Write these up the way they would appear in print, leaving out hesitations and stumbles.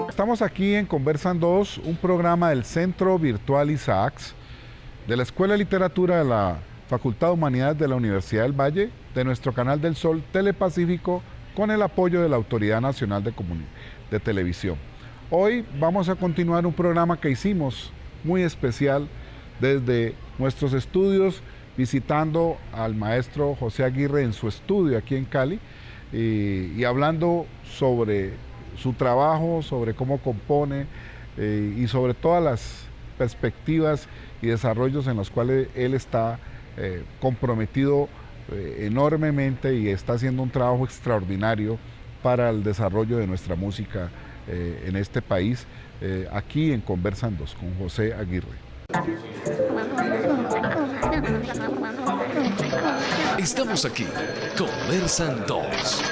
Estamos aquí en Conversan 2, un programa del Centro Virtual Isaacs, de la Escuela de Literatura de la Facultad de Humanidades de la Universidad del Valle, de nuestro canal del Sol Telepacífico, con el apoyo de la Autoridad Nacional de Televisión. Hoy vamos a continuar un programa que hicimos muy especial desde nuestros estudios, visitando al maestro José Aguirre en su estudio aquí en Cali y hablando sobre su trabajo, sobre cómo compone y sobre todas las perspectivas y desarrollos en los cuales él está comprometido enormemente y está haciendo un trabajo extraordinario para el desarrollo de nuestra música en este país, aquí en Conversan 2 con José Aguirre. Estamos aquí, Conversan 2.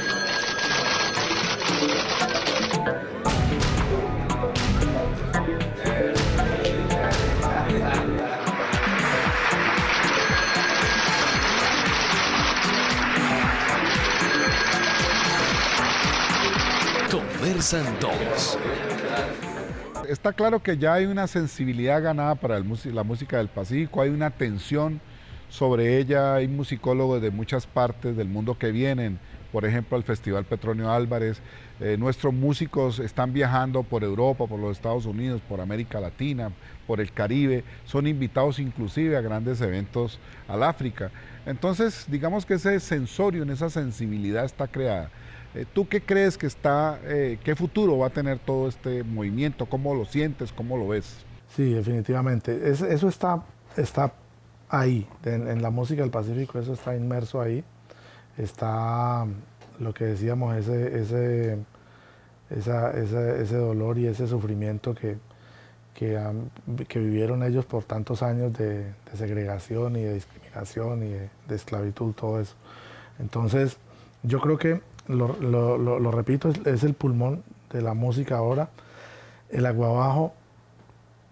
Conversan 2. Está claro que ya hay una sensibilidad ganada para la música del Pacífico, hay una atención sobre ella, hay musicólogos de muchas partes del mundo que vienen, por ejemplo al Festival Petronio Álvarez, nuestros músicos están viajando por Europa, por los Estados Unidos, por América Latina, por el Caribe, son invitados inclusive a grandes eventos al África. Entonces, digamos que ese sensorio, en esa sensibilidad está creada. ¿Tú qué crees que está, qué futuro va a tener todo este movimiento? ¿Cómo lo sientes? ¿Cómo lo ves? Sí, definitivamente. Eso está ahí, en la música del Pacífico, eso está inmerso ahí. Está lo que decíamos, ese dolor y ese sufrimiento que vivieron ellos por tantos años de segregación y de discriminación y de esclavitud, todo eso. Entonces, yo creo que, lo repito, es el pulmón de la música ahora. El aguabajo,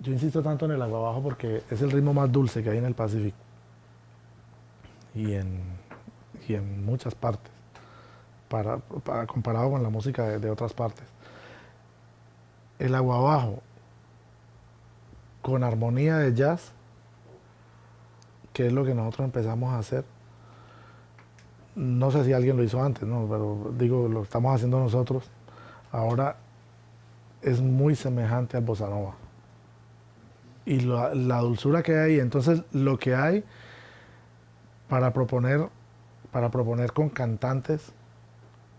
yo insisto tanto en el aguabajo porque es el ritmo más dulce que hay en el Pacífico y en muchas partes, comparado con la música de otras partes. El aguabajo con armonía de jazz, que es lo que nosotros empezamos a hacer. No sé si alguien lo hizo antes, ¿no? Pero digo, lo estamos haciendo nosotros. Ahora es muy semejante al bossa nova. Y la dulzura que hay, entonces lo que hay para proponer con cantantes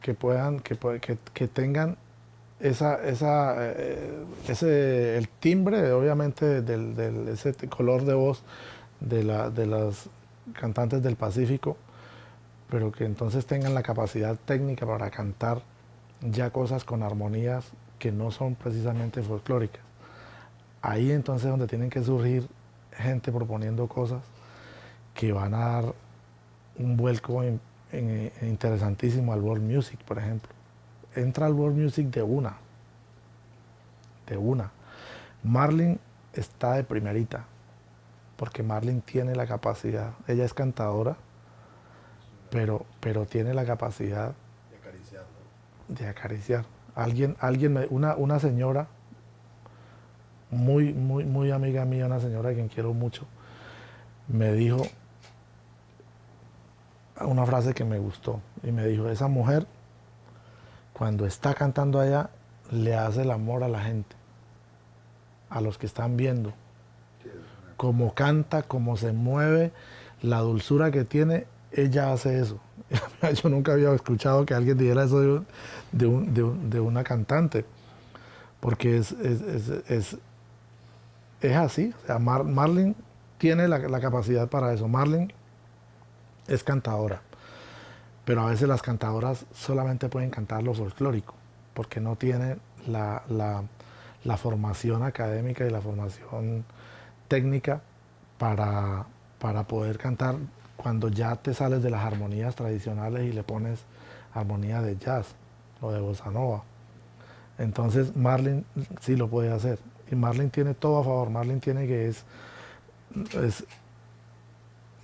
que tengan el timbre, obviamente, ese color de voz de las cantantes del Pacífico, pero que entonces tengan la capacidad técnica para cantar ya cosas con armonías que no son precisamente folclóricas. Ahí entonces es donde tienen que surgir gente proponiendo cosas que van a dar un vuelco interesantísimo al world music, por ejemplo. Entra al world music de una. Marlene está de primerita, porque Marlene tiene la capacidad, ella es cantadora, pero tiene la capacidad de acariciar. Una señora muy amiga mía, una señora a quien quiero mucho, me dijo una frase que me gustó y me dijo: esa mujer cuando está cantando allá le hace el amor a la gente, a los que están viendo, cómo canta, cómo se mueve, la dulzura que tiene. Ella hace eso. Yo nunca había escuchado que alguien dijera eso de una cantante, porque es así. O sea, Marlene tiene la capacidad para eso. Marlene es cantadora, pero a veces las cantadoras solamente pueden cantar lo folclórico, porque no tienen la formación académica y la formación técnica para poder cantar cuando ya te sales de las armonías tradicionales y le pones armonía de jazz o de bossa nova. Entonces Marlene sí lo puede hacer. Y Marlene tiene todo a favor. Marlene tiene que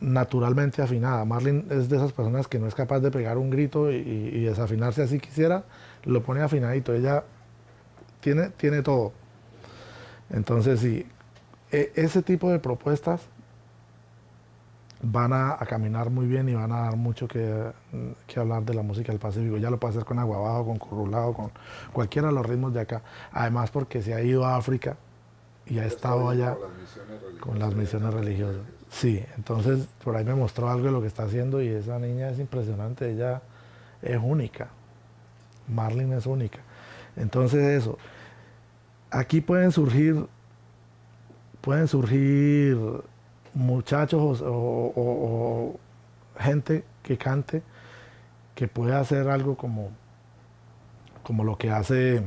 naturalmente afinada. Marlene es de esas personas que no es capaz de pegar un grito y desafinarse así quisiera, lo pone afinadito. Ella tiene todo. Entonces, sí, ese tipo de propuestas van a caminar muy bien y van a dar mucho que hablar de la música del Pacífico. Ya lo puede hacer con aguabajo, con currulao, con cualquiera de los ritmos de acá. Además, porque se ha ido a África y ha estado allá con las misiones religiosas. Sí, entonces por ahí me mostró algo de lo que está haciendo y esa niña es impresionante, ella es única. Marlene es única. Entonces eso, aquí pueden surgir muchachos o gente que cante, que pueda hacer algo como lo que hace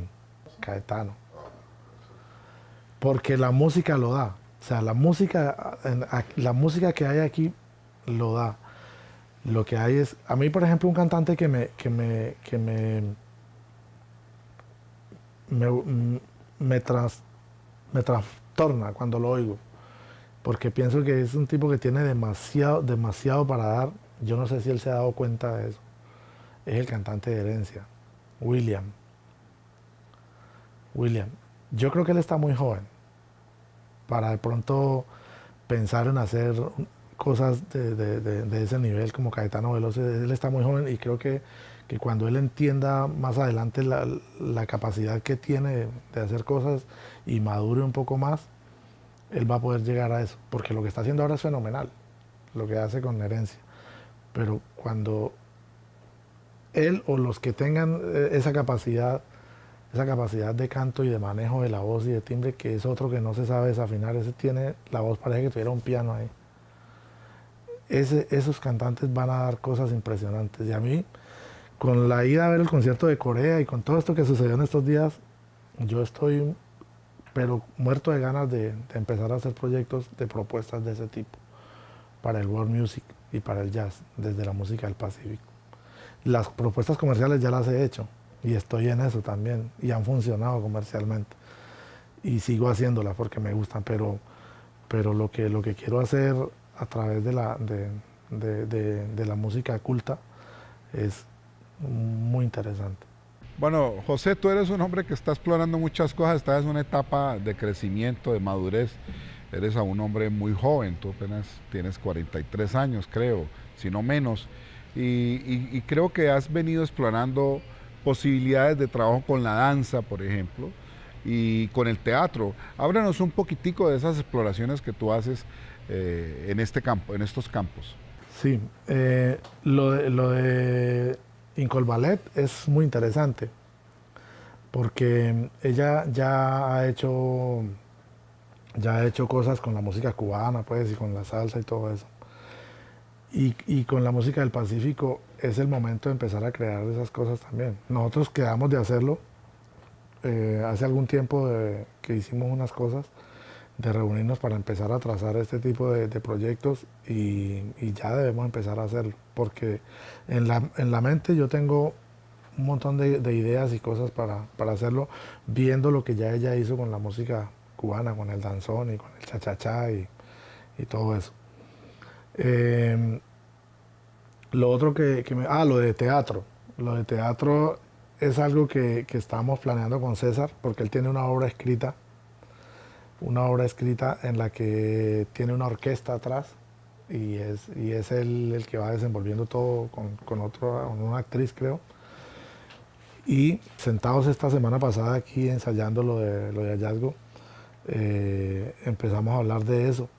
Caetano. Porque la música lo da. O sea, la música que hay aquí lo da. Lo que hay es, a mí por ejemplo un cantante me, me trastorna cuando lo oigo, porque pienso que es un tipo que tiene demasiado para dar. Yo no sé si él se ha dado cuenta de eso. Es el cantante de Herencia, William. William. Yo creo que él está muy joven para de pronto pensar en hacer cosas de ese nivel como Caetano Veloso. Él está muy joven y creo que cuando él entienda más adelante la capacidad que tiene de hacer cosas y madure un poco más, él va a poder llegar a eso, porque lo que está haciendo ahora es fenomenal, lo que hace con Herencia. Pero cuando él o los que tengan esa capacidad de canto y de manejo de la voz y de timbre, que es otro que no se sabe desafinar, ese tiene la voz, parece que tuviera un piano ahí. Esos cantantes van a dar cosas impresionantes. Y a mí, con la ida a ver el concierto de Corea y con todo esto que sucedió en estos días, yo estoy pero muerto de ganas de empezar a hacer proyectos de propuestas de ese tipo para el world music y para el jazz, desde la música del Pacífico. Las propuestas comerciales ya las he hecho y estoy en eso también y han funcionado comercialmente y sigo haciéndolas porque me gustan, pero lo que quiero hacer a través de la música culta es muy interesante. Bueno, José, tú eres un hombre que está explorando muchas cosas, estás en una etapa de crecimiento, de madurez. Eres a un hombre muy joven, tú apenas tienes 43 años, creo, si no menos. Y creo que has venido explorando posibilidades de trabajo con la danza, por ejemplo, y con el teatro. Háblanos un poquitico de esas exploraciones que tú haces en este campo, en estos campos. Sí, lo de Incol Ballet es muy interesante porque ella ya ha hecho cosas con la música cubana, pues, y con la salsa y todo eso. Y con la música del Pacífico es el momento de empezar a crear esas cosas también. Nosotros quedamos de hacerlo hace algún tiempo que hicimos unas cosas, de reunirnos para empezar a trazar este tipo de proyectos y ya debemos empezar a hacerlo, porque en la mente yo tengo un montón de ideas y cosas para hacerlo, viendo lo que ya ella hizo con la música cubana, con el danzón y con el cha-cha-cha y todo eso. Lo otro lo de teatro. Lo de teatro es algo que estamos planeando con César, porque él tiene una obra escrita en la que tiene una orquesta atrás y es él el que va desenvolviendo todo con una actriz, creo. Y sentados esta semana pasada aquí ensayando lo de hallazgo, empezamos a hablar de eso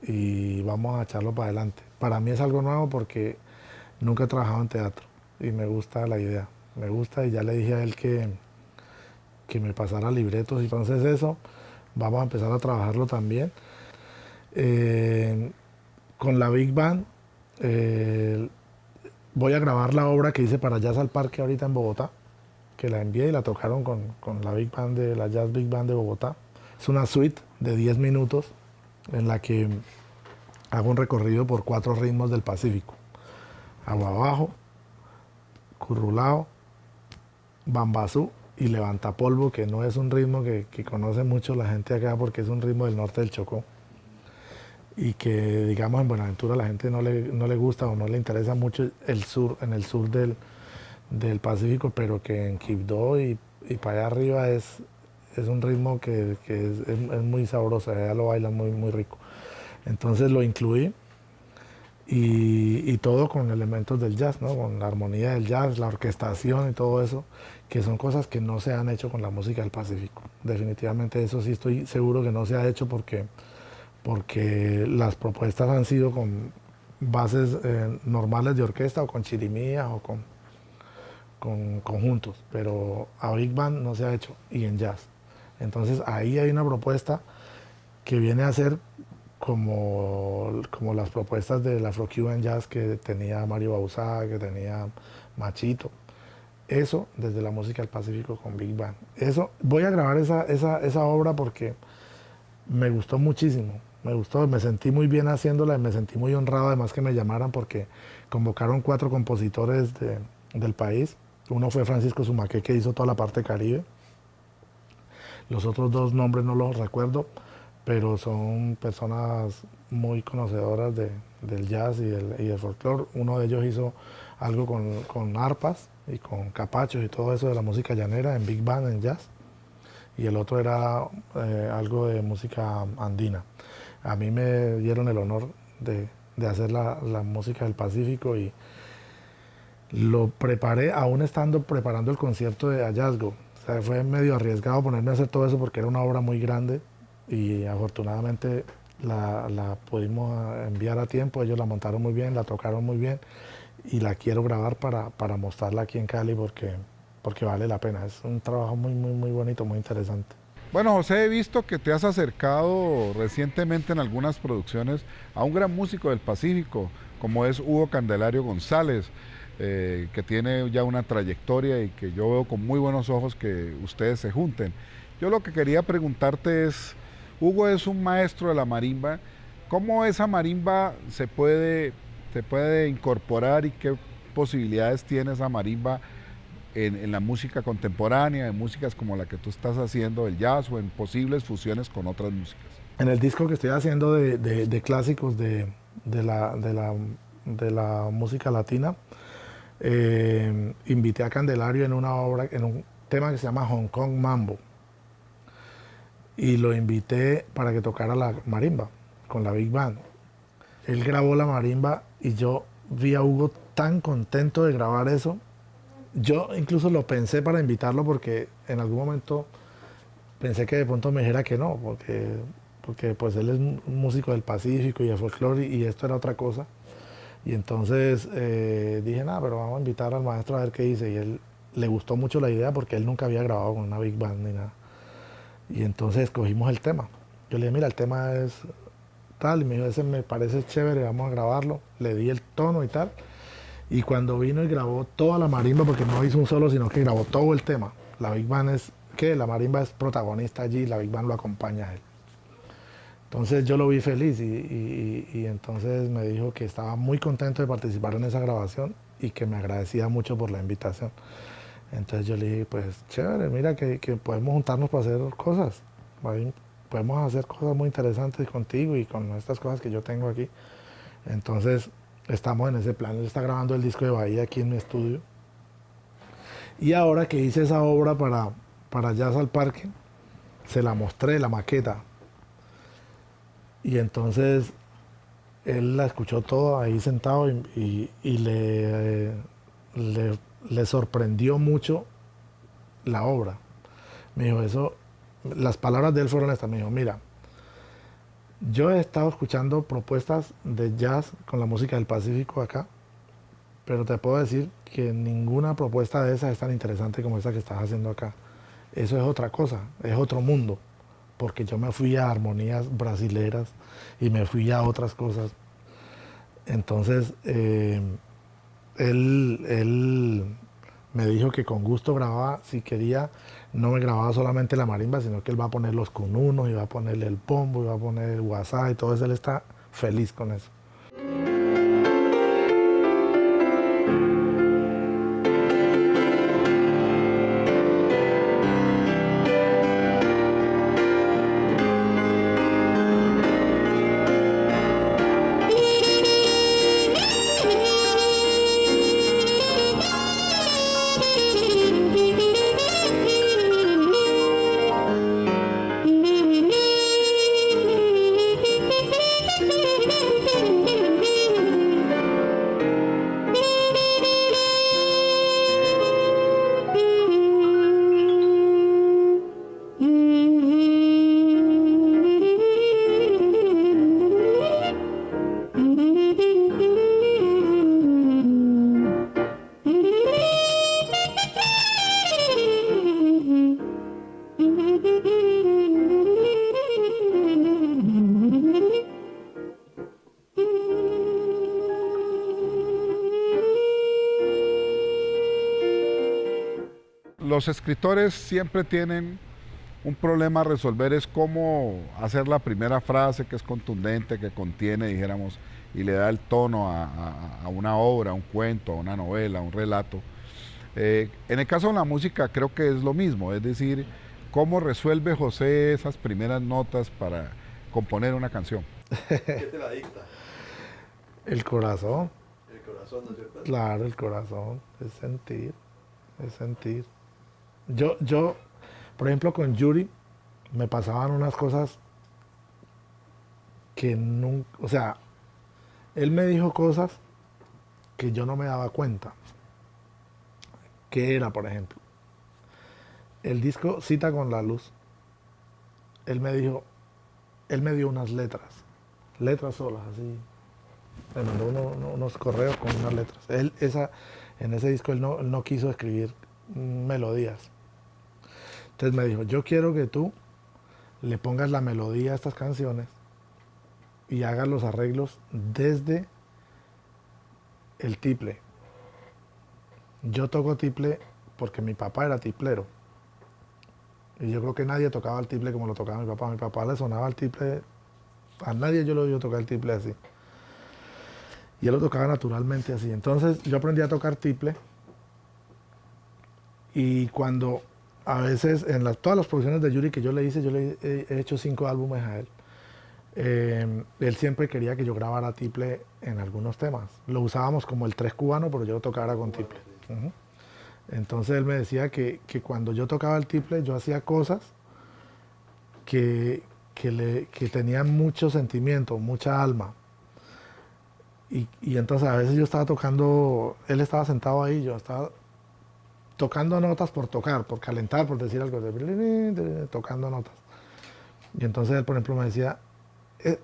y vamos a echarlo para adelante. Para mí es algo nuevo porque nunca he trabajado en teatro y me gusta la idea, me gusta, y ya le dije a él que me pasara libretos, y entonces eso vamos a empezar a trabajarlo también. Con la Big Band voy a grabar la obra que hice para Jazz al Parque ahorita en Bogotá, que la envié y la tocaron con la Big Band la Jazz Big Band de Bogotá. Es una suite de 10 minutos en la que hago un recorrido por 4 ritmos del Pacífico: aguabajo, currulao, bambazú y levantapolvo, que no es un ritmo que conoce mucho la gente acá porque es un ritmo del norte del Chocó. y que digamos en Buenaventura la gente no le gusta o no le interesa mucho el sur, en el sur del Pacífico, pero que en Quibdó y para allá arriba es un ritmo que es muy sabroso, allá lo bailan muy, muy rico. Entonces lo incluí y todo con elementos del jazz, ¿no? Con la armonía del jazz, la orquestación y todo eso, que son cosas que no se han hecho con la música del Pacífico. Definitivamente eso sí estoy seguro que no se ha hecho porque las propuestas han sido con bases normales de orquesta o con chirimías o con conjuntos, pero a Big Band no se ha hecho y en jazz. Entonces ahí hay una propuesta que viene a ser como las propuestas del Afro-Cuban Jazz que tenía Mario Bauzá, que tenía Machito. Eso desde la música del Pacífico con Big Band. Eso, voy a grabar esa obra porque me gustó muchísimo. Me gustó, me sentí muy bien haciéndola y me sentí muy honrado además que me llamaran porque convocaron 4 compositores del país. Uno fue Francisco Sumaque, que hizo toda la parte caribe. Los otros 2 nombres no los recuerdo, pero son personas muy conocedoras del jazz y del folclore. Uno de ellos hizo algo con arpas y con capachos y todo eso de la música llanera en Big Band, en jazz. Y el otro era algo de música andina. A mí me dieron el honor de hacer la música del Pacífico y lo preparé aún estando preparando el concierto de Hallazgo. O sea, fue medio arriesgado ponerme a hacer todo eso porque era una obra muy grande y afortunadamente la pudimos enviar a tiempo. Ellos la montaron muy bien, la tocaron muy bien y la quiero grabar para mostrarla aquí en Cali porque vale la pena. Es un trabajo muy, muy, muy bonito, muy interesante. Bueno, José, he visto que te has acercado recientemente en algunas producciones a un gran músico del Pacífico, como es Hugo Candelario González, que tiene ya una trayectoria y que yo veo con muy buenos ojos que ustedes se junten. Yo lo que quería preguntarte es, Hugo es un maestro de la marimba, ¿cómo esa marimba se puede incorporar y qué posibilidades tiene esa marimba en la música contemporánea, en músicas como la que tú estás haciendo, el jazz o en posibles fusiones con otras músicas? En el disco que estoy haciendo de clásicos de la música latina, invité a Candelario en una obra, en un tema que se llama Hong Kong Mambo. Y lo invité para que tocara la marimba con la Big Band. Él grabó la marimba y yo vi a Hugo tan contento de grabar eso. Yo incluso lo pensé para invitarlo porque en algún momento pensé que de pronto me dijera que no, porque pues él es un músico del Pacífico y de folclore y esto era otra cosa. Y entonces dije, nada, pero vamos a invitar al maestro a ver qué dice. Y él le gustó mucho la idea porque él nunca había grabado con una Big Band ni nada. Y entonces escogimos el tema. Yo le dije, mira, el tema es tal, y me dijo, ese me parece chévere, vamos a grabarlo. Le di el tono y tal. Y cuando vino y grabó toda la marimba, porque no hizo un solo, sino que grabó todo el tema. La Big Band es, ¿qué? La marimba es protagonista allí, la Big Band lo acompaña a él. Entonces yo lo vi feliz y entonces me dijo que estaba muy contento de participar en esa grabación y que me agradecía mucho por la invitación. Entonces yo le dije, pues chévere, mira que podemos juntarnos para hacer cosas. Podemos hacer cosas muy interesantes contigo y con estas cosas que yo tengo aquí. Entonces estamos en ese plan. Él está grabando el disco de Bahía aquí en mi estudio. Y ahora que hice esa obra para Jazz al Parque, se la mostré, la maqueta. Y entonces él la escuchó toda ahí sentado y le sorprendió mucho la obra. Me dijo eso, las palabras de él fueron estas, me dijo, mira, yo he estado escuchando propuestas de jazz con la música del Pacífico acá, pero te puedo decir que ninguna propuesta de esas es tan interesante como esa que estás haciendo acá. Eso es otra cosa, es otro mundo, porque yo me fui a armonías brasileras y me fui a otras cosas. Entonces, él me dijo que con gusto grababa, si quería, no me grababa solamente la marimba, sino que él va a poner los cununos, y va a ponerle el pombo, y va a poner el guasá, y todo eso, él está feliz con eso. los escritores siempre tienen un problema a resolver, es cómo hacer la primera frase que es contundente, que contiene, dijéramos, y le da el tono a una obra, a un cuento, a una novela, a un relato. En el caso de la música creo que es lo mismo, es decir, cómo resuelve José esas primeras notas para componer una canción. ¿Qué te la dicta? El corazón, El corazón, ¿no es cierto? claro, el corazón, es sentir, es sentir. Yo, por ejemplo, con Yuri me pasaban unas cosas que nunca, o sea, él me dijo cosas que yo no me daba cuenta. ¿Qué era, por ejemplo? El disco Cita con la Luz. Él me dijo, él me dio unas letras solas, así. Me mandó unos correos con unas letras. En ese disco él no quiso escribir melodías. Entonces me dijo, yo quiero que tú le pongas la melodía a estas canciones y hagas los arreglos desde el tiple. Yo toco tiple porque mi papá era tiplero. Y yo creo que nadie tocaba el tiple como lo tocaba mi papá. A mi papá le sonaba el tiple, a nadie yo lo vi tocar el tiple así. Y él lo tocaba naturalmente así. Entonces yo aprendí a tocar tiple. Y cuando a veces, todas las producciones de Yuri que yo le hice, yo le he hecho 5 álbumes a él. Él siempre quería que yo grabara tiple en algunos temas. Lo usábamos como el 3 cubano, pero yo lo tocaba con tiple. Uh-huh. Entonces él me decía que cuando yo tocaba el tiple, yo hacía cosas que tenían mucho sentimiento, mucha alma. Y entonces a veces yo estaba tocando, él estaba sentado ahí, yo estaba tocando notas por tocar, por calentar, por decir algo, tocando notas. Y entonces él, por ejemplo, me decía,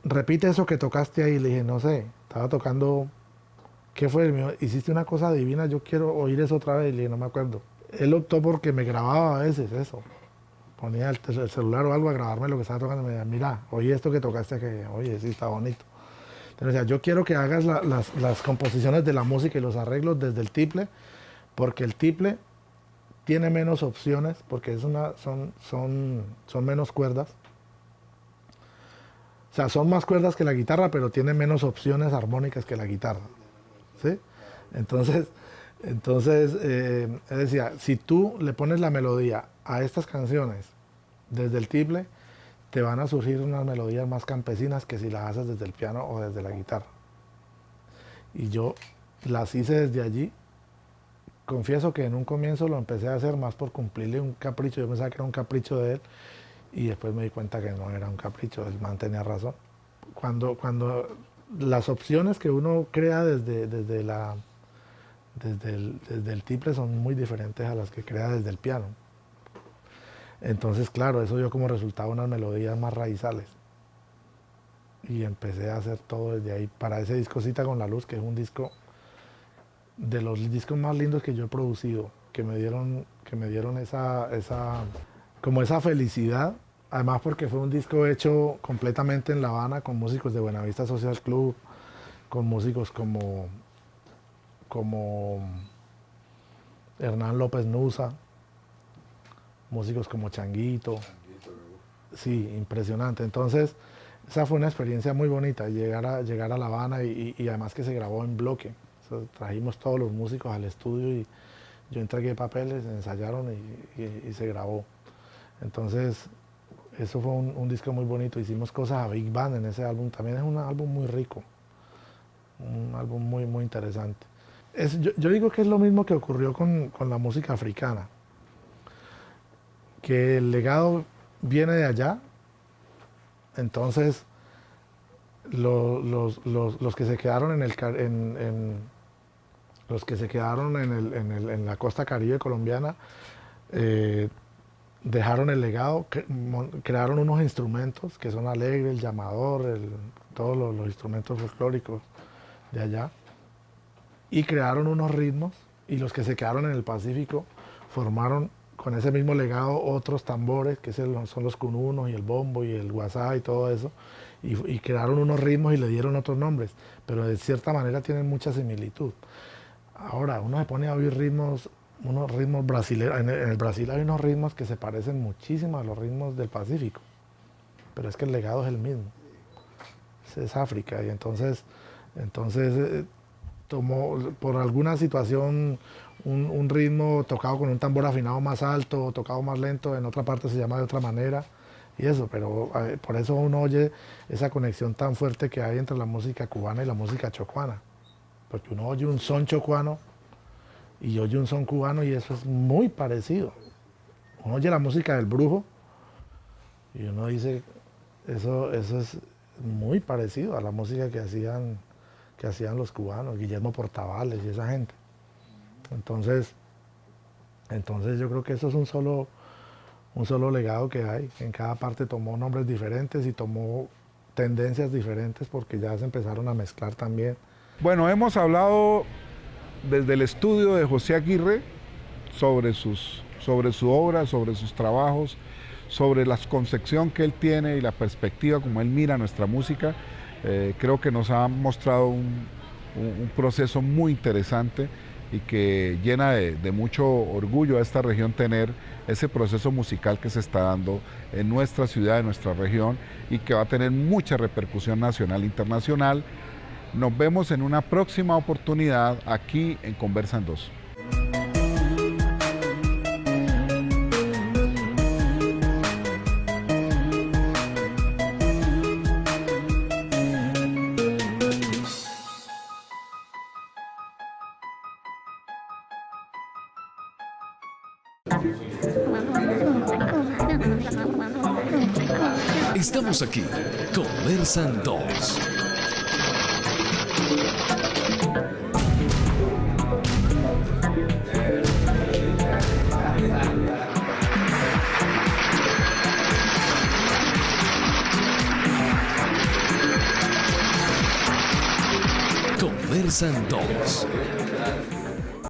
repite eso que tocaste ahí. Le dije, no sé, estaba tocando, ¿qué fue? Me dijo, hiciste una cosa divina, yo quiero oír eso otra vez. Le dije, no me acuerdo. Él optó porque me grababa a veces eso. Ponía el celular o algo a grabarme lo que estaba tocando y me decía, mira, oye esto que tocaste, que oye, sí, está bonito. Entonces, yo quiero que hagas las composiciones de la música y los arreglos desde el tiple, porque el tiple tiene menos opciones, porque son menos cuerdas. O sea, son más cuerdas que la guitarra, pero tiene menos opciones armónicas que la guitarra. ¿Sí? Entonces él decía, si tú le pones la melodía a estas canciones desde el tiple, te van a surgir unas melodías más campesinas que si las haces desde el piano o desde la guitarra. Y yo las hice desde allí. Confieso que en un comienzo lo empecé a hacer más por cumplirle un capricho. Yo pensaba que era un capricho de él y después me di cuenta que no era un capricho, el man tenía razón. Cuando las opciones que uno crea desde el tiple son muy diferentes a las que crea desde el piano. Entonces, claro, eso dio como resultado unas melodías más raizales. Y empecé a hacer todo desde ahí. Para ese disco Cita con la Luz, que es un disco de los discos más lindos que yo he producido, que me dieron esa felicidad. Además porque fue un disco hecho completamente en La Habana con músicos de Buenavista Social Club, con músicos como Hernán López Nusa, músicos como Changuito. Sí, impresionante. Entonces, esa fue una experiencia muy bonita, llegar a La Habana y además que se grabó en bloque. O sea, trajimos todos los músicos al estudio y yo entregué papeles, ensayaron y se grabó. Entonces, eso fue un disco muy bonito. Hicimos cosas a Big Band en ese álbum. También es un álbum muy rico, un álbum muy, muy interesante. Yo digo que es lo mismo que ocurrió con la música africana, que el legado viene de allá. Entonces los que se quedaron en la costa caribe colombiana dejaron el legado, crearon unos instrumentos que son alegres, el llamador, todos los instrumentos folclóricos de allá, y crearon unos ritmos, y los que se quedaron en el Pacífico formaron con ese mismo legado otros tambores, que son los cununos y el bombo y el guasá y todo eso, y crearon unos ritmos y le dieron otros nombres, pero de cierta manera tienen mucha similitud. Ahora, uno se pone a oír ritmos unos ritmos brasileños. En el Brasil hay unos ritmos que se parecen muchísimo a los ritmos del Pacífico, pero es que el legado es el mismo. Es África, y entonces tomó por alguna situación un ritmo tocado con un tambor afinado más alto, tocado más lento, en otra parte se llama de otra manera, y eso, pero por eso uno oye esa conexión tan fuerte que hay entre la música cubana y la música chocuana, porque uno oye un son chocuano y oye un son cubano y eso es muy parecido. Uno oye la música del brujo y uno dice, eso es muy parecido a la música que hacían los cubanos, Guillermo Portavales y esa gente. Entonces yo creo que eso es un solo legado que hay. En cada parte tomó nombres diferentes y tomó tendencias diferentes porque ya se empezaron a mezclar también. Bueno, hemos hablado desde el estudio de José Aguirre sobre su obra, sobre sus trabajos, sobre la concepción que él tiene y la perspectiva como él mira nuestra música. Creo que nos ha mostrado un proceso muy interesante y que llena de mucho orgullo a esta región tener ese proceso musical que se está dando en nuestra ciudad, en nuestra región, y que va a tener mucha repercusión nacional e internacional. Nos vemos en una próxima oportunidad aquí en Conversan 2. Estamos aquí, Conversan 2. Conversan 2.